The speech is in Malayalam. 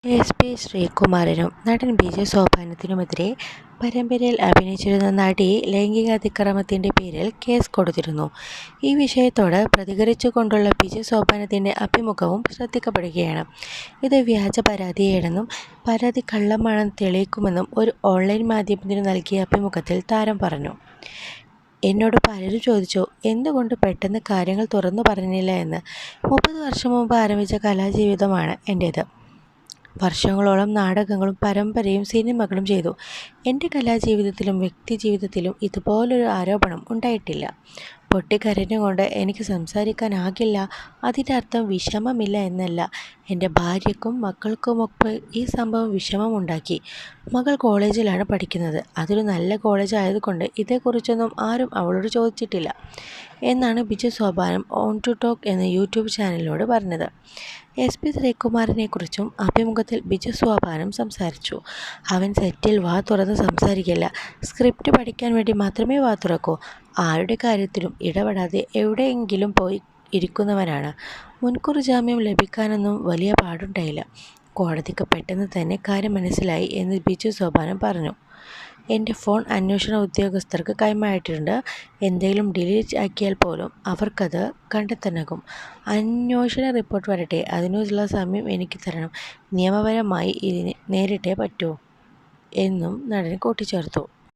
SP ശ്രീകുമാരനും നടൻ ബിജു സോപാനത്തിനുമെതിരെ പരമ്പരയിൽ അഭിനയിച്ചിരുന്ന നടി ലൈംഗികാതിക്രമത്തിൻ്റെ പേരിൽ കേസ് കൊടുത്തിരുന്നു. ഈ വിഷയത്തോട് പ്രതികരിച്ചുകൊണ്ടുള്ള ബിജു സോപാനത്തിൻ്റെ അഭിമുഖവും ശ്രദ്ധിക്കപ്പെടുകയാണ്. ഇത് വ്യാജ പരാതിയാണെന്നും പരാതി കള്ളമാണെന്ന് തെളിയിക്കുമെന്നും ഒരു ഓൺലൈൻ മാധ്യമത്തിന് നൽകിയ അഭിമുഖത്തിൽ താരം പറഞ്ഞു. എന്നോട് പലരും ചോദിച്ചു, എന്തുകൊണ്ട് പെട്ടെന്ന് കാര്യങ്ങൾ തുറന്നു പറഞ്ഞില്ല എന്ന്. 30 വർഷം മുമ്പ് ആരംഭിച്ച കലാജീവിതമാണ് എൻ്റേത്. വർഷങ്ങളോളം നാടകങ്ങളും പരമ്പരയും സിനിമകളും ചെയ്തു. എൻ്റെ കലാജീവിതത്തിലും വ്യക്തിജീവിതത്തിലും ഇതുപോലൊരു ആരോപണം ഉണ്ടായിട്ടില്ല. പൊട്ടിക്കരഞ്ഞുകൊണ്ട് എനിക്ക് സംസാരിക്കാനാകില്ല. അതിൻ്റെ അർത്ഥം വിഷമമില്ല എന്നല്ല. എൻ്റെ ഭാര്യയ്ക്കും മക്കൾക്കുമൊക്കെ ഈ സംഭവം വിഷമമുണ്ടാക്കി. മകൾ കോളേജിലാണ് പഠിക്കുന്നത്. അതൊരു നല്ല കോളേജ് ആയതുകൊണ്ട് ഇതേക്കുറിച്ചൊന്നും ആരും അവളോട് ചോദിച്ചിട്ടില്ല എന്നാണ് Biju Sopanam on to talk എന്ന യൂട്യൂബ് ചാനലിനോട് പറഞ്ഞത്. SP ശ്രീകുമാറിനെക്കുറിച്ചും അഭിമുഖത്തിൽ ബിജു സോപാനം സംസാരിച്ചു. അവൻ സെറ്റിൽ വാ തുറന്ന് സംസാരിക്കില്ല. സ്ക്രിപ്റ്റ് പഠിക്കാൻ വേണ്ടി മാത്രമേ വാ തുറക്കൂ. ആരുടെ കാര്യത്തിലും ഇടപെടാതെ എവിടെയെങ്കിലും പോയി ഇരിക്കുന്നവനാണ്. മുൻകൂർ ജാമ്യം ലഭിക്കാനൊന്നും വലിയ പാടുണ്ടായില്ല. കോടതിക്ക് പെട്ടെന്ന് തന്നെ കാര്യം മനസ്സിലായി എന്ന് ബിജു സോപാനം പറഞ്ഞു. എൻ്റെ ഫോൺ അന്വേഷണ ഉദ്യോഗസ്ഥർക്ക് കൈമാറിയിട്ടുണ്ട്. എന്തെങ്കിലും ഡിലീറ്റ് ആക്കിയാൽ പോലും അവർക്കത് കണ്ടെത്താനാകും. അന്വേഷണ റിപ്പോർട്ട് വരട്ടെ, അതിനുള്ള സമയം എനിക്ക് തരണം. നിയമപരമായി ഇതിനെ നേരിട്ടേ പറ്റൂ എന്നും നടൻ കൂട്ടിച്ചേർത്തു.